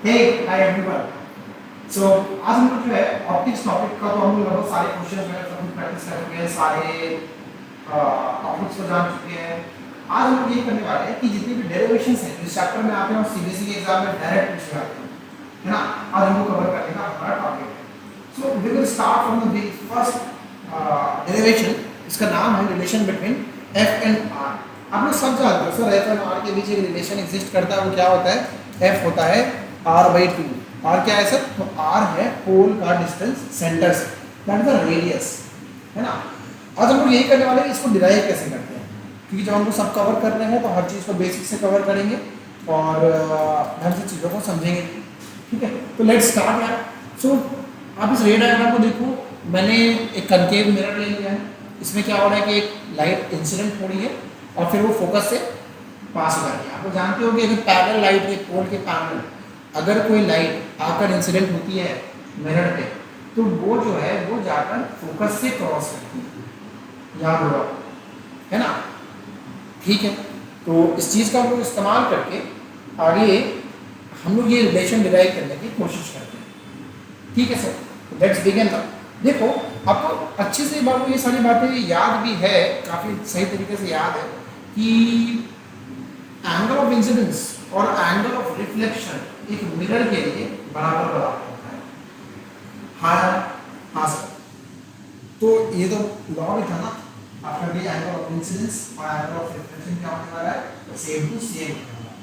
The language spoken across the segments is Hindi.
हे हाय एवरीवन। सो आज हम लोग जो है ऑप्टिक्स टॉपिक का तो हम लोग लगभग सारे क्वेश्चन जो है सब कुछ प्रैक्टिस कर चुके हैं, सारे टॉपिक्स को जान चुके हैं। आज हम लोग ये करने वाले हैं कि जितनी भी डेरिवेशंस हैं इस चैप्टर में आते हैं और सीबीएसई के एग्जाम में डायरेक्ट पूछे जाते हैं, है ना। आज हमको कवर करने का हमारा टॉपिक है। So we will start from the first derivation. इसका नाम है relation between F and R. आप लोग सब जानते हो सर, एफ एंड आर के बीच एक रिलेशन एग्जिस्ट करता है। वो क्या होता है? एफ होता है r/2। r क्या है सर? तो r है पोल का डिस्टेंस सेंटर से, दैट इज द रेडियस, है ना। आज हम लोग यही करने वाले हैं इसको डिराइव कैसे करते हैं, क्योंकि जब हमको सब कवर कर रहे हैं तो हर चीज़ को बेसिक से कवर करेंगे और ढंग से चीज़ों को समझेंगे। ठीक है, तो लेट्स स्टार्ट यार। सो आप इस रे डायग्राम को देखो, मैंने एक कनकेव मिरर ले लिया है। इसमें क्या हो रहा है कि एक लाइट इंसिडेंट हो रही है और फिर वो फोकस से पास हो रही है। आप लोग जानते हो कि अगर पैरेलल लाइट है, पोल के पैरेलल अगर कोई लाइट आकर इंसिडेंट होती है मिरर पे, तो वो जो है वो जाकर फोकस से क्रॉस करती है, याद होगा, है ना। ठीक है, तो इस चीज़ का हम लोग इस्तेमाल करके आगे हम लोग ये रिलेशन डिराइव करने की कोशिश करते हैं। ठीक है सर, लेट्स बिगिन। देखो आपको अच्छे से ये सारी बातें याद भी है, काफ़ी सही तरीके से याद है कि एंगल ऑफ इंसिडेंस और एंगल ऑफ रिफ्लेक्शन एक मिरर के लिए बराबर बराबर होता है। हाँ हाँ सर, तो ये तो लॉ भी था ना आपका भी, एंगल ऑफ इंसिडेंस और एंगल ऑफ रिफ्लेक्शन क्या होने वाला है? सेम टू सेम होने वाला है।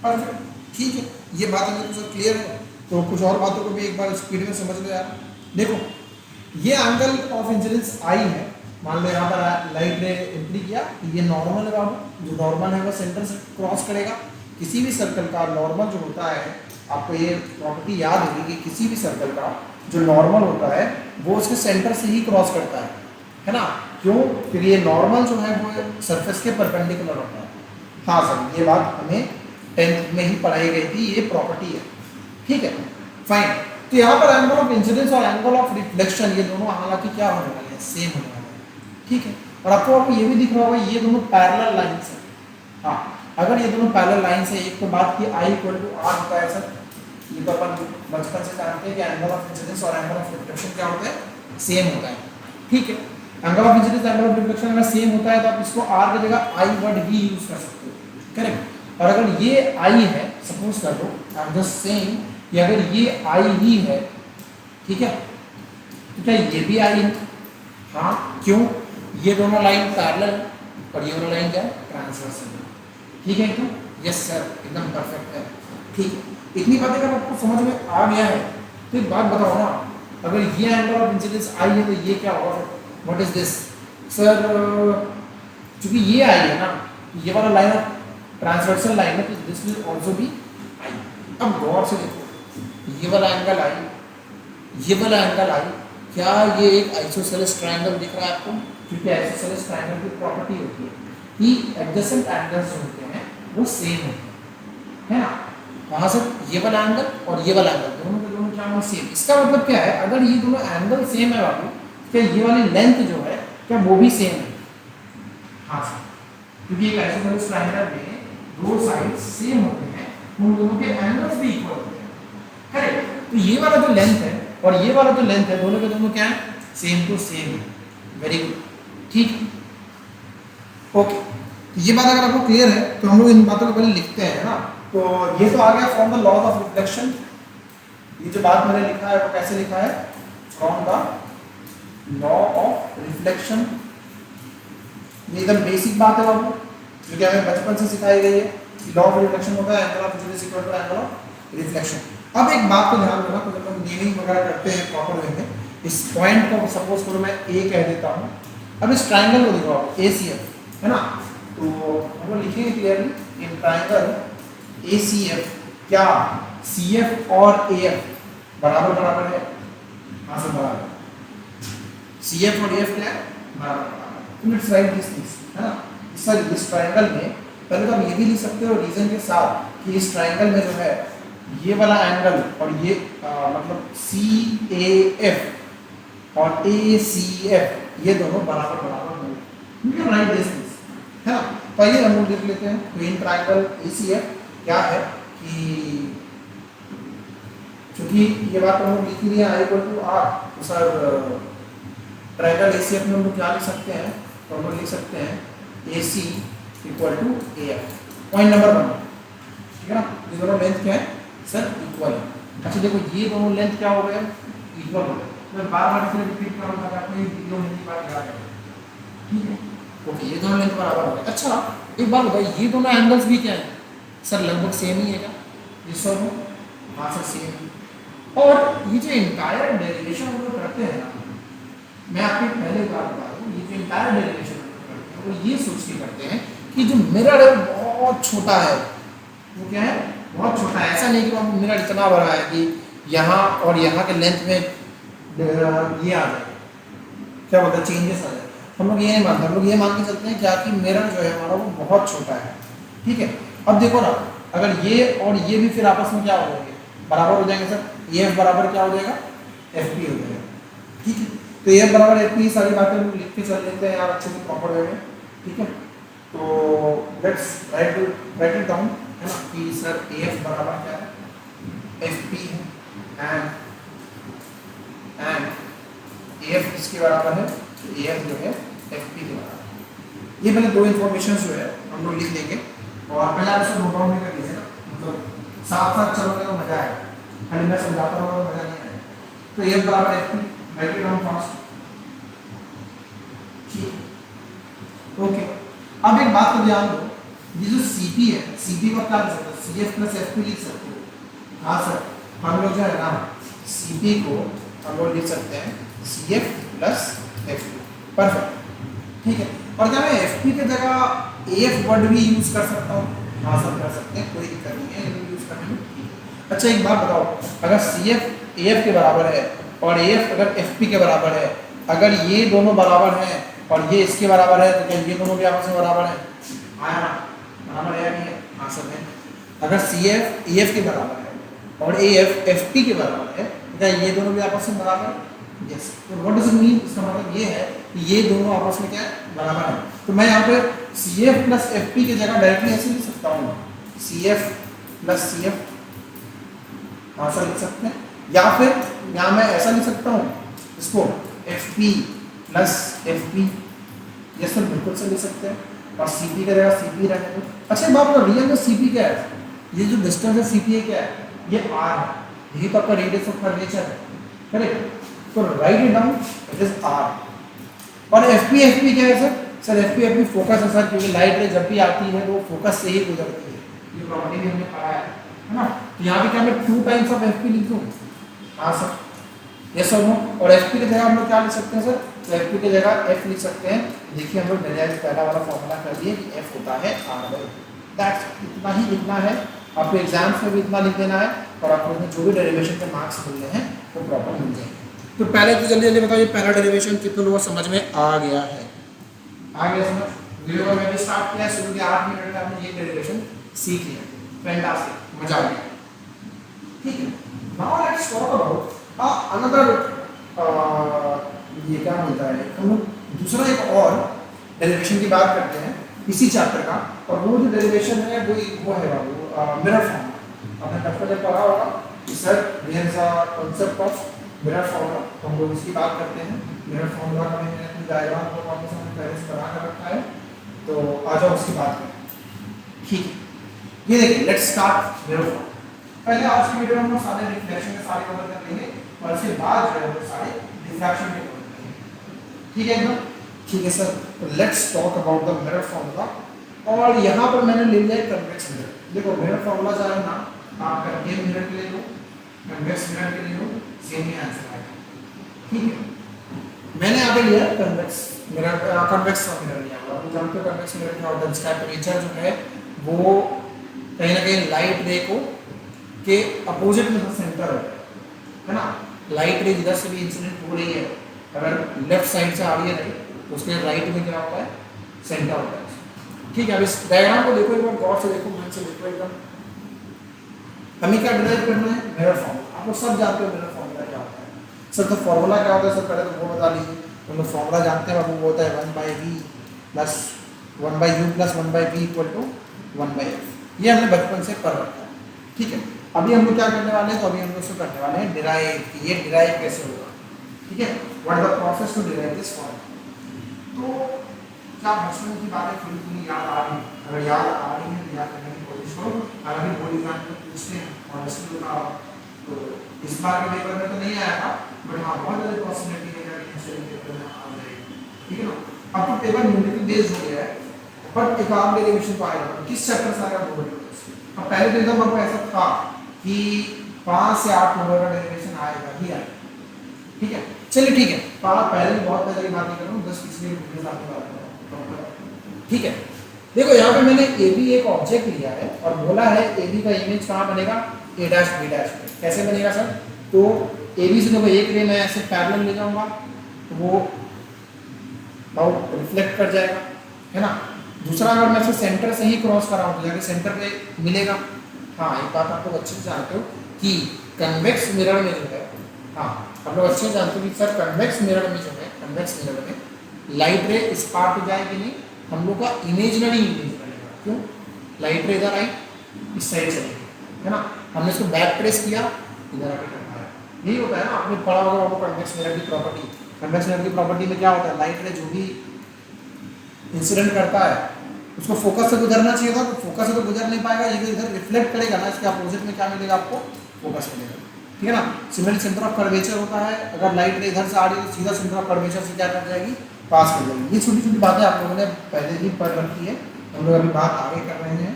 परफेक्ट, ठीक है, ये बात अगर तो क्लियर है तो कुछ और बातों को भी एक बार स्पीड में समझ लो यार। देखो ये एंगल ऑफ इंसिडेंस आई है, मान लो यहाँ पर लाइट ने एंट्री किया, ये नॉर्मल है बाबू, जो नॉर्मल है वो सेंटर से क्रॉस करेगा। किसी भी सर्कल का नॉर्मल जो होता है, आपको ये प्रॉपर्टी याद होगी कि किसी भी सर्कल का जो नॉर्मल होता है वो उसके सेंटर से ही क्रॉस करता है ना। क्यों? क्योंकि ये नॉर्मल जो है वो सरफेस के परपेंडिकुलर होता है। हाँ सर, ये बात हमें 10th में ही पढ़ाई गई थी, ये प्रॉपर्टी है। ठीक है, फाइन। तो यहाँ पर एंगल ऑफ इंसिडेंस और एंगल ऑफ रिफ्लेक्शन ये दोनों हालांकि क्या होने वाले हैं? सेम होने वाले हैं। ठीक है, और आपको ये भी दिख रहा होगा ये दोनों पैरेलल लाइंस हैं। हाँ, अगर ये दोनों पैरेलल लाइंस है, एक तो बात की I = R होता है सर, ये तो अपन बचपन से जानते हैं कि एंगल ऑफ इंसिडेंस और एंगल ऑफ रिफ्लेक्शन क्या होता है? सेम होता है। ठीक है, angle of incidence angle of reflection अगर सेम होता है तो आप इसको R की जगह I वर्ड ही यूज कर सकते हो, करेक्ट। और अगर ये I है, सपोज कर लो आई एम जस्ट सेइंग कि अगर ये I ही है, ठीक है, तो क्या ये भी I है? हाँ, क्यों? ये दोनों लाइन पैरेलल और ये दोनों लाइन क्या है? ट्रांसवर्सल। ठीक है, एकदम यस सर, एकदम परफेक्ट है। ठीक है, इतनी बातें अगर आपको समझ में आ गया है तो एक बात बताओ ना, अगर ये एंगल ऑफ इंसिडेंस आई है तो ये क्या होगा? What is this sir? क्योंकि ये आई है ना, ये वाला लाइन ऑफ ट्रांसवर्सल लाइन है, तो this will also be I. अब गौर से देखो, ये वाला एंगल आई, ये वाला एंगल आई, क्या ये एक आइसोसेलेस ट्रायंगल दिख रहा है आपको? क्योंकि आइसोसेलेस ट्रायंगल की प्रॉपर्टी होती है कि एडजेसेंट एंगल्स जो होते हैं वो सेम होते हैं, है ना। कहाँ से? ये वाला एंगल और ये वाला एंगल, दोनों के दोनों क्या होंगे? सेम। इसका मतलब क्या है? अगर ये दोनों एंगल सेम है बाबू, क्या ये वाली लेंथ जो है क्या वो भी सेम है? हाँ सर, क्योंकि एक आइसोसेलेस ट्रायंगल में दो साइड सेम होते हैं, उन दोनों के एंगल्स भी इक्वल होते हैं, करेक्ट। तो ये वाला जो लेंथ है और ये वाला जो लेंथ है, दोनों के दोनों क्या है? सेम टू सेम है। वेरी गुड, ठीक है, ओके। तो ये बात अगर आपको क्लियर है तो हम लोग इन बातों को पहले लिखते हैं ना। तो ये तो आ गया from the laws of reflection. ये जो बात मैंने लिखा है वो कैसे लिखा है? From the law of reflection. ये एकदम बेसिक बात है बाबू, जो कि हमें बचपन से सिखाई गई है कि लॉ ऑफ रिफ्लेक्शन होता है angle of incidence equal to angle of reflection. अब एक बात को ध्यान रखना, तो जब हम नेमिंग वगैरह करते हैं प्रॉपर वे में, इस पॉइंट को सपोज करो मैं ए कह देता हूँ। अब इस ट्राइंगल को देखो आप, ACF, है ना। तो हम लोग लिखेंगे क्लियरली इन ट्राइंगल ACF, क्या CF और AF बराबर बराबर है? हाँ सर, बराबर। CF और AF क्या है? बराबर बराबर। लेट्स राइट दिस थिंग्स, है ना। सर इस ट्राइंगल में पहले तो आप ये भी लिख सकते हो रीजन के साथ कि इस ट्राइंगल में जो है ये वाला एंगल और ये मतलब CAF और ACF ये दोनों बराबर बराबर होंगे। You can write this things, है ना। तो आइए हम लोग लिख लेते हैं। तो इन ट्राइंगल ACF क्या है कि क्योंकि ये बात हम लोग लिख ही लिया आई इक्वल टू आर, तो सर ट्रायंगल एसीएफ में हम लोग क्या लिख सकते हैं, तो हम लोग लिख सकते हैं A C equal to A F. Point number 1, ठीक है ना, ये दोनों लेंथ क्या है सर, इक्वल है। अच्छा देखो ये दोनों लेंथ क्या हो गए, इक्वल हो गए। मैं बार बार इसे रिपीट करूंगा ताकि आपको ये वीडियो में नहीं बात याद रहे, ठीक है। ओके ये दोनों लेंथ बराबर हो गए। अच्छा एक बात बताइए, ये दोनों एंगल्स भी क्या है सर, लगभग सेम ही है क्या, ये सब हाँ सर सेम। और ये जो इंटायर डेरिवेशन हम लोग करते हैं ना, मैं आपको पहले बात बता दूँ, ये जो इंटायर डेरिवेशन हम लोग करते हैं वो ये सोच के करते हैं कि जो मिरर है बहुत छोटा है, वो क्या है बहुत छोटा है। ऐसा नहीं कि मिरर इतना बड़ा है कि यहाँ और यहाँ के लेंथ में ये आ जाए, क्या बोलते हैं चेंजेस आ जाए। हम लोग ये नहीं मानते, हम लोग ये मान के चलते हैं क्या कि मिरर जो है हमारा वो बहुत छोटा है, ठीक है। अब देखो ना, अगर ये और ये भी फिर आपस में क्या हो जाएंगे, बराबर हो जाएंगे सर, ये एफ बराबर क्या हो जाएगा, एफ पी हो जाएगा, ठीक है। तो ये बराबर एफ पी, सारी बातें हम लिख के चल लेते हैं यार अच्छे से प्रॉपर वे में, ठीक है। तो लेट्स राइट इट डाउन, है ना, कि सर ए एफ बराबर क्या है, एफ पी है, एंड ए एफ किसके बराबर है, तो ए एफ जो है एफ पी के बराबर। ये मैंने दो इन्फॉर्मेशन जो है हम लोग लिख देंगे, और पहले आप इसको नोट डाउन भी कर लीजिए ना, मतलब साथ साथ चलोगे तो मजा आएगा, खाली मैं समझाता रहूँगा तो मजा नहीं आएगा। तो ए एफ बराबर F P, right it down fast, ठीक। ओके अब एक बात तो ध्यान दो, ये जो सीपी है, सीपी को क्या लिख सकते हो, C F plus F P लिख सकते हो। हाँ सर, हम लोग जो है ना सीपी को हम लोग लिख सकते हैं C F plus F P, perfect, ठीक है। और क्या मैं एफ पी की जगह ए एफ वर्ड भी यूज कर सकता हूँ, हाँ सर कर सकते हैं, कोई दिक्कत नहीं है यूज करने में। अच्छा एक बात बताओ, अगर सी एफ ए एफ के बराबर है और ए एफ अगर एफ पी के बराबर है, अगर ये दोनों बराबर हैं और ये इसके बराबर है, तो क्या ये दोनों भी आपस में बराबर है, आया ना, बराबर है नहीं है, हाँ सर है। अगर सी एफ ए एफ के बराबर है और ए एफ एफ पी के बराबर है, तो क्या ये दोनों भी आपस में बराबर है, यस। तो व्हाट डज इट मीन, इसका मतलब ये है कि ये दोनों आपस में क्या है, बराबर है। तो मैं यहाँ पे C F plus F P की जगह डायरेक्टली ऐसे लिख सकता हूँ, C F plus C F, हाँ सर लिख सकते हैं, या फिर यहाँ मैं ऐसा लिख सकता हूँ इसको F P plus F P, ये सर बिल्कुल से लिख सकते हैं, और सी पी का जगह सी पी रहने दो। अच्छा बात बताओ, रियल में सी पी क्या है, ये जो डिस्टेंस है सी पी क्या है, ये आर है, यही तो आपका रेडियस ऑफ कर्वेचर है, करेक्ट। तो write it down, it is R. और एफ पी क्या है sir, sir F P focus है सर, क्योंकि लाइट रे जब भी आती है तो फोकस से ही गुजरती है, ये प्रॉपर्टी भी हमने पढ़ा है ना। तो यहाँ पे क्या मैं 2 टाइम्स ऑफ एफ पी लिख दूँ, हाँ सर, यस और नो। और एफ पी की जगह हम लोग क्या लिख सकते हैं सर, तो एफ पी की जगह एफ लिख सकते हैं। देखिए हम लोग डायरेक्ट पहला वाला फॉर्मूला कर दिए कि एफ होता है आर बाई, दैट्स, इतना ही लिखना है आपको, एग्जाम्स में भी इतना लिख देना है, और आपको जो भी डेरिवेशन के मार्क्स मिलने हैं वो प्रॉपर मिल जाएंगे। तो पहले तो जल्दी जल्दी बताओ, ये पहला डेरिवेशन कितने लोगों को समझ में आ गया है, आ गया समझ, वीडियो में भी स्टार्ट किया, शुरू के 8 मिनट में आपने ये डेरिवेशन सीख लिया, फैंटास्टिक, मजा आ गया, ठीक है। Now let's talk about another, ये क्या होता है, हम लोग दूसरा एक और डेरिवेशन की बात करते हैं इसी चैप्टर का, और वो जो डेरिवेशन है वो है बाबू मिरर फॉर्मूला। आपने कब तक पढ़ा होगा कि sir there is a concept of mirror formula, तो हम लोग इसकी बात करते हैं। मिरर फॉर्मूला का मैंने अपनी डायग्राम को आपके सामने पहले से बना कर रखा है, तो आ जाओ उसकी बात करें, ठीक है। ये देखिए लेट्स स्टार्ट मिरर फॉर्मूला। पहले आज की वीडियो में हम सारे रिफ्लेक्शन के सारे कवर कर लेंगे, और इसके बाद जो है वो सारे डिफ्रैक्शन के कवर करेंगे, ठीक है एकदम, ठीक है सर। तो let's talk about the mirror formula, और यहाँ पर मैंने ले लिया कन्वेक्स मिरर। देखो मिरर फॉर्मूला चाहे ना आप कंकेव मिरर के लिए लो, कन्वेक्स मिरर के लिए लो, सेम ही आंसर आएगा, ठीक है। मैंने यहाँ पे लिया कन्वेक्स मिरर, कन्वेक्स मिरर लिया, आप जानते हो कन्वेक्स मिरर क्या होता है, इसका टेम्परेचर जो है वो कहीं ना कहीं लाइट रे को के अपोजिट में सेंटर है ना, लाइट रे जिधर से भी इंसिडेंट हो रही है, अगर लेफ्ट साइड से आ रही है राइट, तो उसके राइट में क्या होता है, सेंटर होता है, ठीक है। अब इस डायग्राम को देखो एक बार गौर से देखो, मन से देखो एकदम। हमें क्या डिराइव करना है, मिरर फॉर्मूला। आप लोग सब जानते हो मिरर फॉर्मूला क्या होता है सर, तो फॉर्मूला क्या होता है सर, पहले तो वो बता लीजिए। हम लोग फॉर्मूला जानते हैं, वो होता है 1/v plus 1/u plus 1/v equal to 1/f, ये हमने बचपन से पढ़ रखा है, ठीक है। अभी हम लोग क्या करने वाले हैं, तो अभी हम लोग इसको करने वाले हैं डिराइव, ये डिराइव कैसे होगा, ठीक है, what the process to derive this formula. तो क्या बचपन की बातें थोड़ी थोड़ी याद आ रही है, अगर याद आ रही है तो याद करने की कोशिश करो। हालांकि बोर्ड एग्जाम में पूछते हैं और इसमें तो इस बार के पेपर में तो नहीं आया था, बट हाँ बहुत ज़्यादा पॉसिबिलिटी है कि नेक्स्ट पेपर में आ जाएगी, ठीक है ना। अब तो पेपर न्यूमेरिकल बेस्ड हो गया है, बट एक आम डेरिवेशन तो आएगा, किस चैप्टर से आएगा बोर्ड में। अब पहले तो एकदम आपको ऐसा था कि 5 से 8 नंबर का डेरिवेशन आएगा ही आएगा, ठीक है। चलिए ठीक है, पहले भी बहुत पहले की बात नहीं कर रहा हूँ, 10-20 मिनट वीडियो आपकी बात कर रहा हूँ, ठीक है। देखो यहाँ पे मैंने ए बी एक ऑब्जेक्ट लिया है और बोला है ए बी का इमेज कहाँ बनेगा, ए डैश बी डैश पे। कैसे बनेगा सर, तो ए बी से देखो एक रे मैं ऐसे पैरेलल ले जाऊंगा तो वो बहुत रिफ्लेक्ट कर जाएगा, है ना। दूसरा अगर मैं इसे सेंटर से ही क्रॉस कराऊँ तो जाके सेंटर पे मिलेगा। हाँ एक बात आप लोग अच्छे से जानते हो कि कन्वेक्स मिरर में जो है, हाँ आप लोग अच्छे से जानते हो कि सर कन्वेक्स मिरर में जो है, कन्वेक्स मिरर में लाइट रे इस पार पे जाएगी नहीं, हम लोग का इमेजिनरी इमेज बनेगा। क्यों, लाइट रे इधर आई इस साइड चलेगी, है ना। हमने इसको बैक ट्रेस किया, इधर आके करना है, यही होता है ना। आपने पढ़ा होगा आपको कन्वेक्स मिरर की प्रॉपर्टी। कन्वेक्स मिरर की प्रॉपर्टी में क्या होता है, लाइट रे जो भी इंसिडेंट करता है उसको फोकस से गुजरना चाहिए था, तो फोकस से तो गुजर नहीं पाएगा, ये इधर रिफ्लेक्ट करेगा ना, इसके अपोजिट में क्या मिलेगा आपको, फोकस मिलेगा, ठीक है ना। सिमिलरली सेंटर ऑफ कर्वेचर होता है, अगर लाइट रे इधर से आ रही है तो सीधा सेंटर ऑफ कर्वेचर से क्या कर जाएगी, पास कर जाएगी। ये छोटी छोटी बातें आप लोगों ने पहले ही पढ़ रखी है, हम लोग अभी बात आगे कर रहे हैं,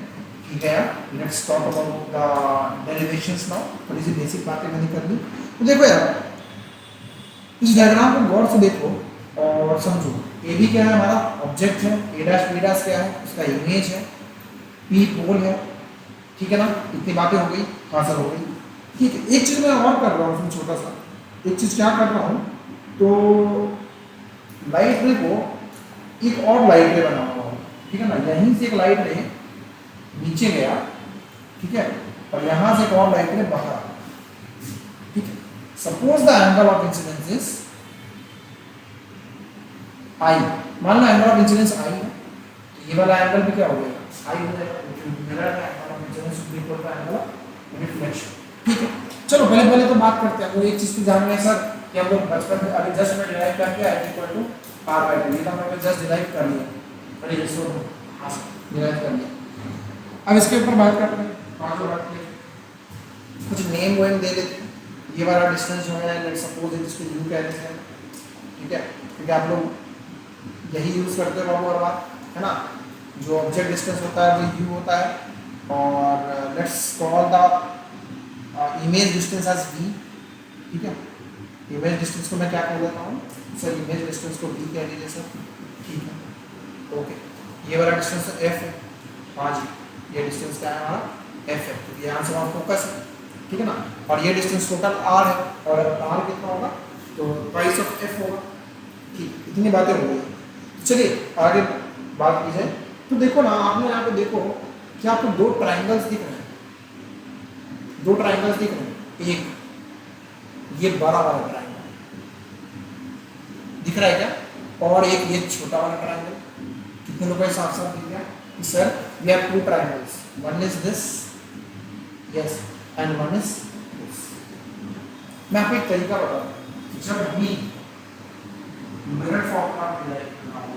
ठीक है। Let's talk about the derivations now, थोड़ी सी बेसिक बातें मैंने कर ली। तो देखो यार इस डायग्राम को गौर से देखो और समझो। ए बी क्या है, हमारा ऑब्जेक्ट है, ए डैश बी डैश क्या है, उसका इमेज है, पी पोल है, ठीक है ना। इतनी बातें हो गई, आंसर हो गई, ठीक है। एक चीज़ मैं और कर रहा हूँ इसमें छोटा सा, एक चीज़ क्या कर रहा हूँ, तो लाइट रे को एक और लाइट रे बना हुआ है, ठीक है ना। यहीं से एक लाइट रे नीचे गया, ठीक है, और यहाँ से एक और लाइट रे बाहर आ, ठीक है। Suppose the angle of incidence is I, मान लो एंगल ऑफ इंसिडेंस आई है, तो ये वाला एंगल भी क्या हो जाएगा, आई हो जाएगा, क्योंकि मिरर का angle of incidence is equal to angle of reflection, ठीक है। चलो पहले तो बात करते हैं, तो एक चीज तो जान रहे हैं सर कि हम लोग बचपन में अभी जस्ट में डिराइव करके I equal to R by two, ये तो हमने जस्ट डिराइव कर लिया, बड़ी इसको हाँ डिराइव कर लिया। अब इसके ऊपर बात करते हैं, कुछ नेम वेम दे लेते हैं। ये वाला डिस्टेंस जो है लेट्स सपोज इसको यू कह देते हैं, ठीक है, क्योंकि आप लोग यही यूज़ करते हो हर बार, है ना। जो ऑब्जेक्ट डिस्टेंस होता है वो यू होता है, और let's call the image distance as v, ठीक है। इमेज डिस्टेंस को मैं क्या कह देता हूँ सर, इमेज डिस्टेंस को v कह लीजिए सर, ठीक है, ओके। ये वाला डिस्टेंस f है, हाँ जी, ये डिस्टेंस क्या है हमारा f है, तो यहाँ से हमारा फोकस है, ठीक है ना। और ये डिस्टेंस टोटल r है, और r कितना होगा, तो प्राइस ऑफ f होगा, ठीक। इतनी बातें हो गई, चलिए आगे बात की जाए। तो देखो ना, आपने यहाँ पे देखो कि आपको दो ट्राइंगल्स दिख रहे हैं, दो ट्राइंगल्स दिख रहे हैं, एक ये बड़ा वाला ट्राइंगल दिख रहा है क्या, और एक ये छोटा वाला ट्राइंगल। कितने लोगों के साथ साथ दिख गया कि sir we have two triangles, one is this, yes, and one is this. मैं आपको एक तरीका बताता हूँ, जब भी मिरर फॉर्मूला डिराइव करना हो,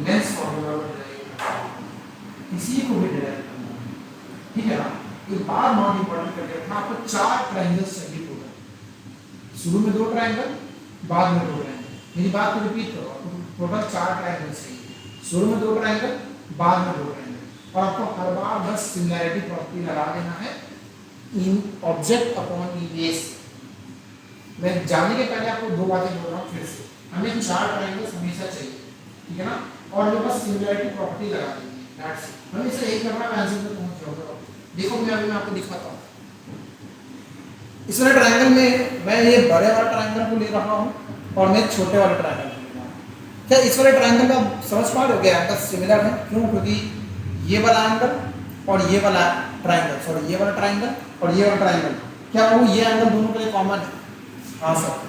लेंस फॉर्मूला डिराइव करना हो, किसी को भी डिराइव करना हो, ठीक है ना, एक बार नॉट इंपॉर्टेंट करके रखना, आपको 4 ट्राइंगल्स चाहिए टोटल, शुरू में 2 ट्राइंगल, बाद में 2 ट्राइंगल। मेरी बात को रिपीट करो, आपको टोटल 4 ट्राइंगल्स चाहिए, शुरू में 2 ट्राइंगल, बाद में 2 ट्राइंगल, और आपको हर बार बस सिमिलैरिटी प्रॉपर्टी लगा देना है इन ऑब्जेक्ट अपॉन इमेज। मैं जाने के पहले आपको 2 बातें बोल रहा हूँ फिर से, हमें 4 ट्राइंगल्स हमेशा चाहिए, ठीक है ना, और ये बस सिमिलैरिटी प्रॉपर्टी लगा देंगे, दैट्स इट। हमेशा यही करना है, आंसर तक पहुंच जाओगे। देखो मैं अभी आपको दिखाता हूँ, इस वाले ट्राइंगल में मैं ये बड़े वाले ट्राइंगल को ले रहा हूँ और मैं छोटे वाले ट्राइंगल को ले रहा हूँ। क्या इस वाले ट्राइंगल में आप समझ पा रहे हो क्या, एंगल सिमिलर है, क्यों, क्योंकि ये वाला एंगल और ये वाला ट्राइंगल, सॉरी ये वाला ट्राइंगल और ये वाला ट्राइंगल, क्या वो ये एंगल दोनों के लिए कॉमन है, हाँ सर।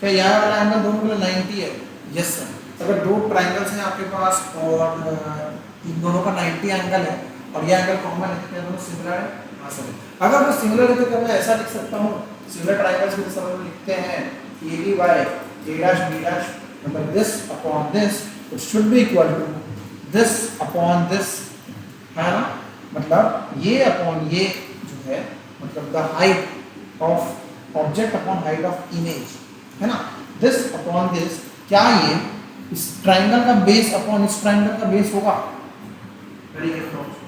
क्या यह वाला एंगल दोनों के लिए 90 है, यस सर। अगर 2 ट्राइंगल्स हैं आपके पास और इन दोनों का 90 एंगल है और ये एंगल कॉमन है, क्या दोनों सिमिलर है, हाँ हाँ सर, अगर वो सिमिलर है तो क्या मैं ऐसा लिख सकता हूँ, सिमिलर ट्राइंगल्स को जैसे हम लिखते हैं A B by A dash B dash, मतलब this upon this it should be equal to this upon this, है ना, मतलब ये अपॉन ये जो है, मतलब the height of object upon height of image, है ना, दिस अपॉन दिस, क्या ये इस ट्राइंगल का बेस अपॉन इस ट्राइंगल का बेस होगा? वेरी गुड,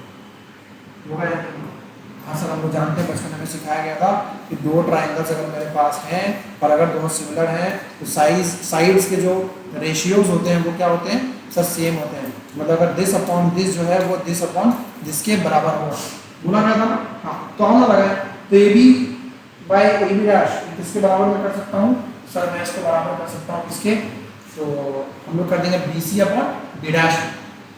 होगा या नहीं? हाँ सर, हम लोग जानते हैं, बचपन में सिखाया गया था कि दो ट्राइंगल्स अगर मेरे पास हैं और अगर दोनों सिमिलर हैं तो साइड्स के जो रेशियोज होते हैं वो क्या होते हैं सर? सेम होते हैं, मतलब अगर दिस अपॉन दिस जो है वो दिस अपॉन दिस के बराबर होगा, बोला गया था ना। हाँ, तो हम लगाए तो A B by A B dash किसके बराबर में कर सकता हूँ सर? मैं इसके बराबर कर सकता हूँ किसके? तो हम लोग कर देंगे B C upon B dash,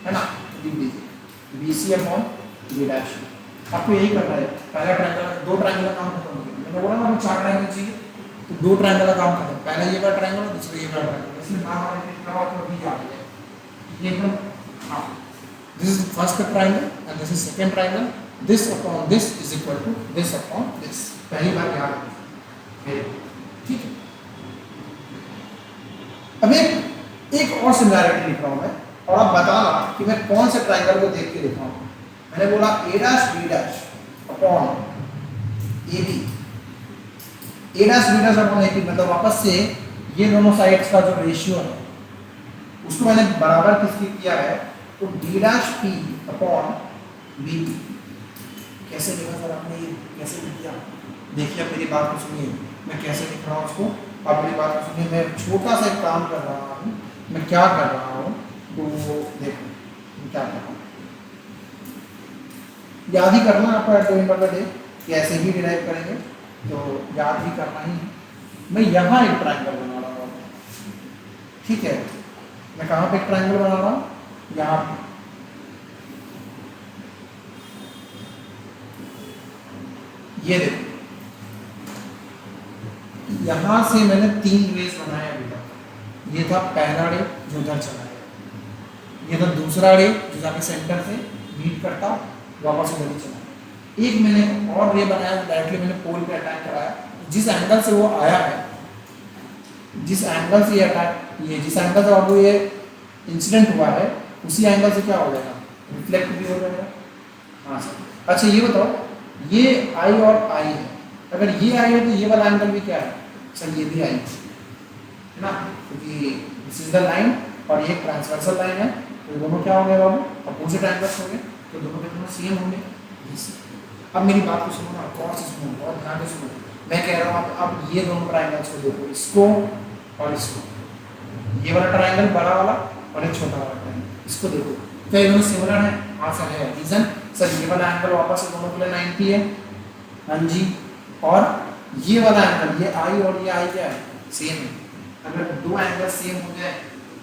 है ना, B C upon B dash. आपको यही करना है, पहला ट्रायंगल, दो ट्रायंगल का काम खत्म हो गया, मैंने बोला ना हमें चार ट्रायंगल चाहिए, तो दो ट्रायंगल का काम खत्म, पहला ये वाला ट्रायंगल और दूसरा ये वाला ट्रायंगल, इसमें नाम हमारे क्या होता है अभी याद है, ये एकदम, हाँ, this is first triangle and this is second triangle, this upon this is equal to this upon this, पहली बार याद रखिए, ठीक है। अब एक और सिमिलैरिटी लिख रहा हूं मैं, और आप बताना कि मैं कौन से ट्रायंगल को देख के लिख रहा हूं। मैंने बोला A dash B dash upon A B, A dash B dash upon A B, मतलब वापस से ये दोनों साइड्स का जो रेशियो है उसको मैंने बराबर किसकी किया है? तो B dash P upon B P. कैसे लिखा सर आपने, ये कैसे लिख दिया? देखिए आप मेरी बात को सुनिए, मैं कैसे लिख रहा हूँ उसको, आप मेरी बात को सुनिए। मैं छोटा सा एक काम कर रहा हूँ, मैं क्या कर रहा हूँ तो देखो मैं क्या कर रहा हूँ, याद ही करना आपको at the end of the day, कि ऐसे ही डिराइव करेंगे तो याद ही करना ही है। मैं यहाँ एक ट्रायंगल बना रहा हूँ, ठीक है, मैं कहाँ पे एक ट्रायंगल बना रहा हूँ? यहाँ पे, ये देखो, यहाँ से मैंने तीन रेस बनाए अभी तक। ये था पहला रे जो उधर चला गया, ये था दूसरा रे जो जाके सेंटर से मीट करता वापस उधर ही चला, एक मैंने और रे बनाया डायरेक्टली मैंने पोल पे अटैक कराया, जिस एंगल से वो आया है, जिस एंगल से ये अटैक, ये जिस एंगल से आपको ये इंसिडेंट हुआ है उसी एंगल से क्या हो जाएगा? रिफ्लेक्ट भी हो जाएगा। हाँ सर, अच्छा ये बताओ, ये आई और आई है, अगर ये आई है तो ये वाला एंगल भी क्या है सर? ये भी आई है ना, क्योंकि दिस इज द लाइन और ये ट्रांसवर्सल लाइन है, तो दोनों क्या हो गए बाबू? अपोजिट एंगल्स हो गए, तो दोनों के दोनों सेम होंगे। अब मेरी बात को सुनो ना, गौर से सुनो, बहुत ध्यान से सुनो। मैं कह रहा हूँ अब ये दोनों ट्रायंगल्स को देखो, इसको और इसको, ये वाला ट्रायंगल बड़ा वाला और एक छोटा वाला ट्रायंगल, इसको देखो, क्या ये दोनों सिमिलर है? हाँ सर है। रीजन सर, ये वाला एंगल वापस से दोनों के लिए 90 है, हाँ जी, और ये वाला एंगल, ये आई और ये आई क्या है? सेम है। अगर दो एंगल सेम हो जाए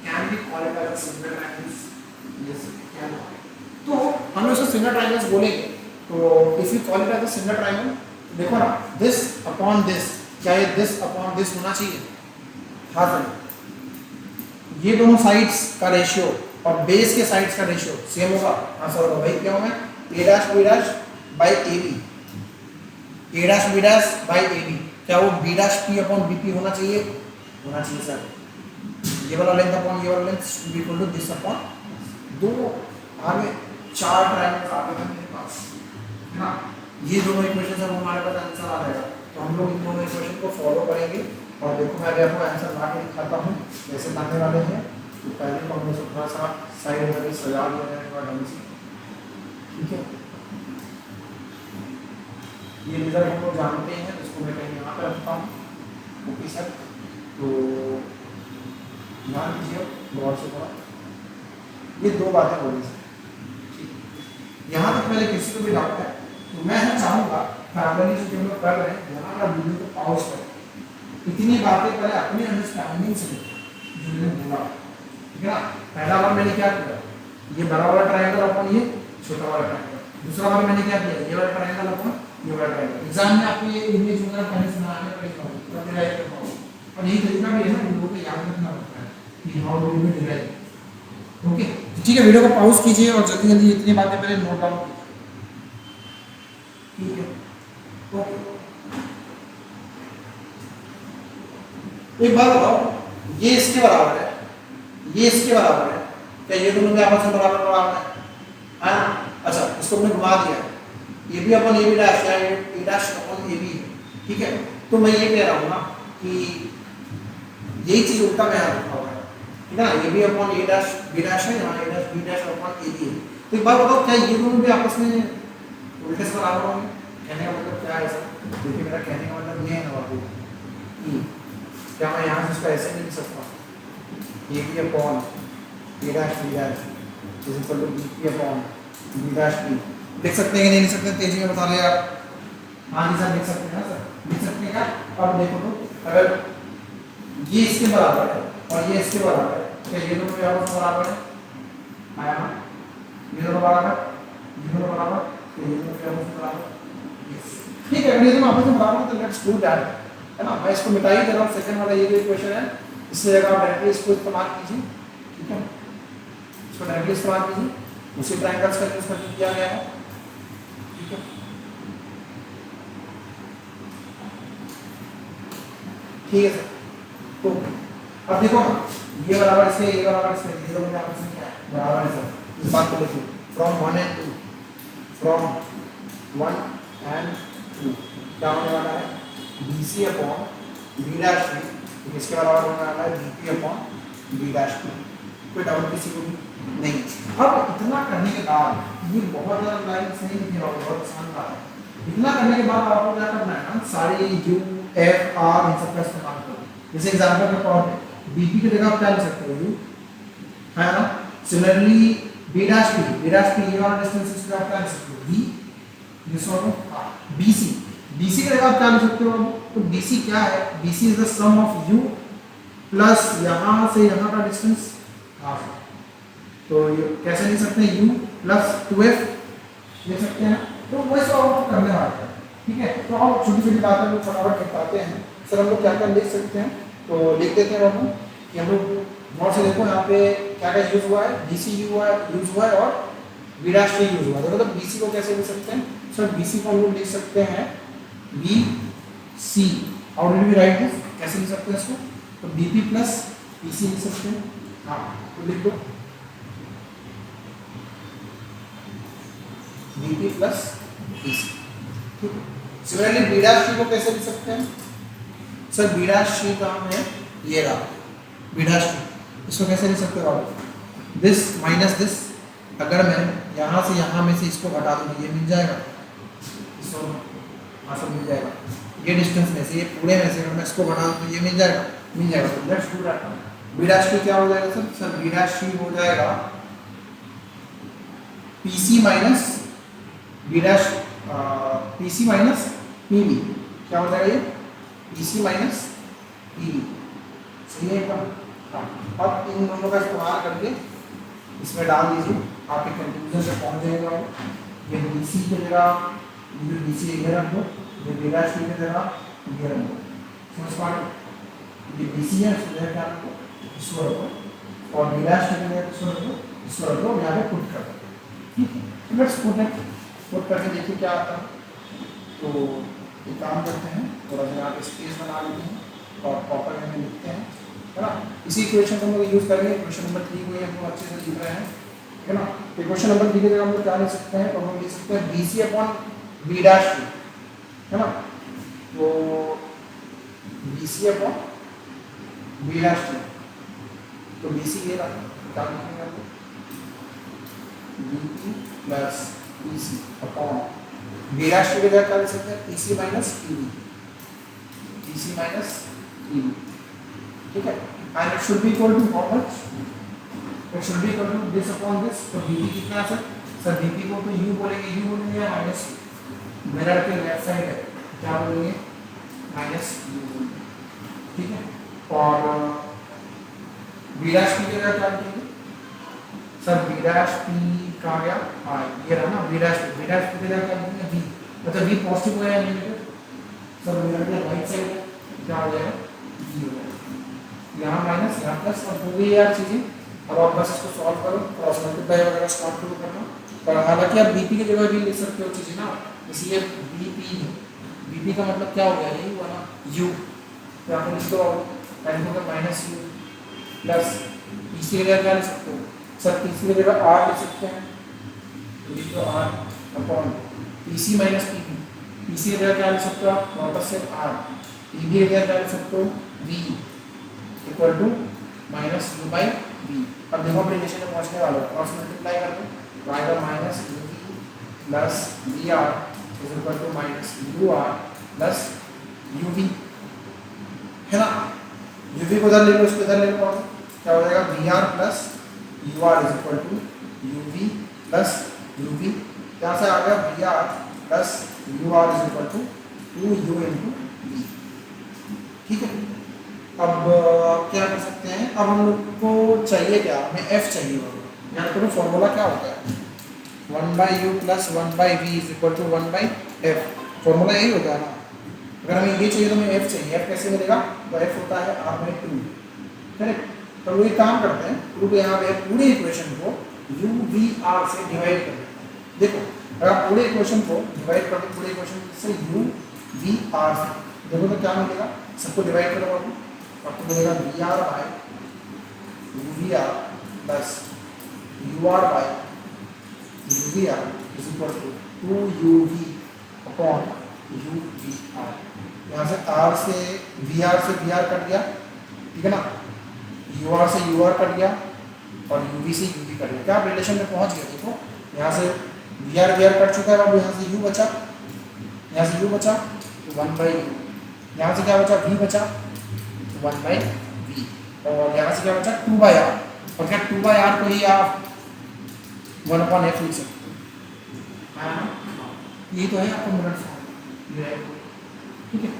can be called as similar triangles, yes can. तो हम लोग इसे सिमिलर ट्रायंगल्स बोलेंगे, तो if you call it as a similar triangle, देखो ना, दिस अपॉन दिस, क्या ये दिस अपॉन दिस होना चाहिए? हाँ सर, ये दोनों साइड्स का रेशियो और बेस के साइड्स का रेशियो सेम होगा। हाँ सर होगा। भाई क्या होगा? A dash B dash by A B, A dash B dash by A B, क्या वो B dash P upon B P होना चाहिए? होना चाहिए सर। ये वाला लेंथ अपॉन ये वाला length should be equal to this upon, दो आगे चार ट्रायंगल्स आ गए मेरे पास, है ना। ये दोनों इक्वेशन से हमारे पास आंसर आ जाएगा, तो हम लोग इन दोनों इक्वेशन को फॉलो करेंगे। और देखो मैं अभी आपको आंसर ला के दिखाता हूँ कैसे लाने वाले हैं। तो पहले तो हम लोग थोड़ा सा साइड में सजा दिया जाएगा ढंग से, ठीक है। ये रिजल्ट हम लोग जानते हैं, इसको मैं कहीं यहाँ पे रखता हूँ, ओके सर। तो ध्यान दीजिए गौर से थोड़ा, ये दो बातें बोली सर, ठीक। यहाँ तक पहले किसी को भी डाउट है तो मैं चाहूँगा फैमिली से जो लोग कर रहे हैं यहाँ का वीडियो को पॉज करें, इतनी बातें पहले अपनी अंडरस्टैंडिंग से जो मैंने बोला, ठीक है ना। पहला बार मैंने क्या किया, ये बड़ा वाला ट्रायंगल अपन ये छोटा वाला ट्रायंगल। दूसरा बार मैंने क्या किया, ये वाला ट्रायंगल अपन ये वाला ट्रायंगल। एग्जाम में आपको ये इमेज वगैरह पहले सुनाने पड़ेगा, तब डिराइव कर पाओगे। और यही तरीका भी है ना, लोगों को याद रखना पड़ता है कि how do we derive. Okay ठीक है, वीडियो को पॉज कीजिए और जल्दी जल्दी इतनी बातें पहले नोट डाउन कीजिए, ठीक है। एक बात बताओ, ये इसके बराबर है, ये इसके बराबर है, क्या ये दोनों भी आपस में बराबर बराबर है ना? अच्छा, इसको हमने घुमा दिया, ये भी अपन ए बी डैश या ए डैश अपन ए बी है, ठीक है। तो मैं ये कह रहा हूँ ना कि यही चीज उल्टा में यहाँ लिखा हुआ है, ठीक है ना, ये भी upon A dash B dash है, यहाँ A dash B dash upon A B है। तो एक बात बताओ, क्या ये दोनों भी आपस में उल्टे से बराबर होंगे? कहने का मतलब क्या है सर? देखिए मेरा कहने का मतलब ये है ना बाबू, क्या मैं यहाँ से इसका ऐसे नहीं लिख सकता, A B upon A dash B dash is equal to B P upon B dash P, लिख सकते हैं कि नहीं लिख सकते? तेजी में बता ले यार। हाँ जी सर, लिख सकते हैं ना सर, लिख सकते हैं क्या? अब देखो तो, अगर ये इसके बराबर है और ये इसके बराबर है, क्या ये दोनों भी आपस में बराबर है? आया ना, ये दोनों बराबर, ये दोनों बराबर, तो ये दोनों भी आपस में बराबर, ठीक है। अगर ये दोनों आपस में बराबर तो लेट्स डू दैट, है ना। मैं इसको मिटा ही दे रहा हूँ, सेकंड वाला ये जो इक्वेशन है, इससे अगर आप डायरेक्टली इसको इस्तेमाल कीजिए, ठीक है, इसको डायरेक्टली इस्तेमाल कीजिए, उसी ट्रायंगल्स का यूज करके किया गया है, ठीक है। ठीक है सर, तो अब देखो ये बराबर इसके, ये बराबर इसके, ये दोनों में आपस में क्या है? बराबर है सर। इस बात को लिखिए, फ्रॉम 1 and 2, फ्रॉम 1 and 2 क्या होने वाला है? BC upon B dash P, इसके बराबर होने वाला है BP upon B dash P। कोई डाउट किसी को भी नहीं? अब इतना करने के बाद, ये बहुत ज़्यादा लाइन सही लिखी है, बहुत आसान बात है। इतना करने के बाद आपको क्या करना है ना, सारे U F R इन सब का इस्तेमाल करो। जैसे एग्जांपल के तौर पे BP की जगह आप क्या लिख सकते हो? U, है ना। सिमिलरली B डैश P ये वाला डिस्टेंस इसका आप क्या लिख सकते हो? B, ये सॉल्व। BC की जगह आप क्या लिख सकते हो? तो BC क्या है? BC is the sum of U plus यहाँ से यहाँ का डिस्टेंस हाफ। तो ये कैसे लिख सकते हैं? U प्लस 2F लिख सकते हैं। तो वही सब हम करने वाले हैं, ठीक है। तो हम छोटी छोटी बातें लोग फटाफट निपटाते हैं। सर हम लोग क्या क्या लिख सकते हैं? तो लिख देते हैं बाबू कि हम लोग नोट से देखो यहाँ पे क्या क्या यूज हुआ है, BC यूज हुआ है और B डैश P यूज हुआ है। तो BC को कैसे लिख सकते हैं? सर BC को हम लोग लिख सकते हैं BC। How did we write this? कैसे लिख सकते हैं इसको? तो BP प्लस PC लिख सकते हैं। हाँ, तो लिख दो BP प्लस PC, ठीक है। सिमिलरली B डैश P को कैसे लिख सकते हैं? सर B डैश P का हम है ये रहा B डैश P, इसको कैसे लिख सकते हो आप? दिस माइनस दिस, अगर मैं यहाँ से यहाँ में से इसको घटा दूँ ये मिल जाएगा, इसको हाँ सब मिल जाएगा। ये डिस्टेंस में से, ये पूरे में से अगर मैं इसको घटा दूँ तो ये मिल जाएगा। तो let's do that. B dash P क्या हो जाएगा sir? Sir B dash P हो जाएगा PC minus B dash PC minus PB। क्या हो जाएगा ये? PC माइनस PB, सही है एकदम। हाँ, अब इन दोनों का इस्तेमाल करके इसमें डाल दीजिए, आपके कंक्लूजन से पहुंच जाएगा। ये BC की जगह ये BC इधर रख दो, ये B डैश P की जगह ये रख दो, समझ पा रहे? ये BC है, इसको जगह क्या रखो? इसको रखो, और B डैश P की जगह इसको रखो, इसको रखो, यहाँ पे पुट कर दो, ठीक है। लेट्स पुट करके देखिए क्या आता है। तो एक काम करते हैं, थोड़ा सा यहाँ पे स्पेस बना लेते हैं और प्रॉपर में लिखते हैं, है ना। इसी इक्वेशन को हम लोग यूज करेंगे। इक्वेशन नंबर 3 को हम लोग अच्छे से लिख रहे हैं, ठीक है ना। इक्वेशन नंबर 3 की जगह हम लोग क्या लिख सकते हैं? तो हम लिख सकते हैं BC upon B dash P, है ना। तो BC upon B dash P, तो BC ये रहा, क्या लिखेंगे हम लोग? BP plus PC upon B dash P की जगह क्या लिख सकते हैं? PC minus PB, PC minus PB, ठीक है। And it should be equal to how much? It should be equal to this upon this. तो BP कितना है सर? सर BP को तो U बोलेंगे या माइनस U? मिरर के लेफ्ट साइड है, क्या बोलेंगे? माइनस U, ठीक है। और B डैश P की जगह क्या लिखेंगे? सर B डैश P कहाँ गया? हाँ ये रहा ना, B डैश P की जगह क्या लिखेंगे? B, मतलब B पॉजिटिव हो या नेगेटिव? सर मिरर के राइट साइड है, क्या हो जाएगा? B हो जाएगा। यहाँ माइनस यहाँ प्लस, और हो गई यार चीज़ें। अब आप बस इसको सॉल्व करो, क्रॉस मल्टीप्लाई वगैरह स्टार्ट करो करना। पर हालांकि आप BP की जगह भी ले सकते हो चीज़ें ना, इसलिए BP का मतलब क्या हो गया? यही हुआ ना U, तो यहाँ पर लिख दो टाइम होगा माइनस यू प्लस पीसी की जगह क्या लिख सकते हो सर, पीसी की जगह आर लिख सकते हैं, तो R upon PC minus PB, PC की जगह क्या लिख सकते हो आप वापस से आर, पीबी की जगह क्या लिख सकते हो V equal to minus U by V. अब देखो अपने रिलेशन में पहुंचने वाले क्रॉस मल्टीप्लाई कर दो, तो आएगा minus U V plus V R is equal to minus U R plus U V, है ना। यू वी को इधर ले लो, इसको इधर ले लो, क्या हो जाएगा V R plus U R is equal to U V plus U V, क्या से आ गया V R plus U R is equal to 2u into V. ठीक है, अब क्या कर सकते हैं, अब हम लोग को चाहिए क्या, हमें f चाहिए होगा। याद करो फॉर्मूला क्या होता है 1 by U plus 1 by V is equal to 1 by F, formula यही होता है ना। अगर हमें ये चाहिए तो हमें f चाहिए, f कैसे मिलेगा, तो f होता है r बाई 2, करेक्ट। तो वो एक काम करते हैं, प्रूव यहाँ पे पूरे इक्वेशन को u v r से डिवाइड कर देते हैं। देखो अगर आप पूरे इक्वेशन को डिवाइड कर दो, पूरे इक्वेशन से u v r से देखो तो क्या मिलेगा, सबको डिवाइड करो आपको मिलेगा V R by U V R plus U R by U V R is equal to 2u v upon U V R. यहाँ से r से वी आर कट गया, ठीक है ना, यू आर से यू आर कट गया और यू वी से यू वी कट गया, क्या आप रिलेशन में पहुंच गए। देखो यहाँ से वी आर कट चुका है, अब यहाँ से u बचा, यहाँ से u बचा तो 1 बाई यू, यहाँ से क्या बचा v बचा 1 बाई वी, और यहाँ से क्या बचा 2 बाई आर, और क्या 2 बाई आर को ही आप 1 अपॉन एफ लिख सकते हो, यही तो है आपका मिनट फॉर्म। ठीक है,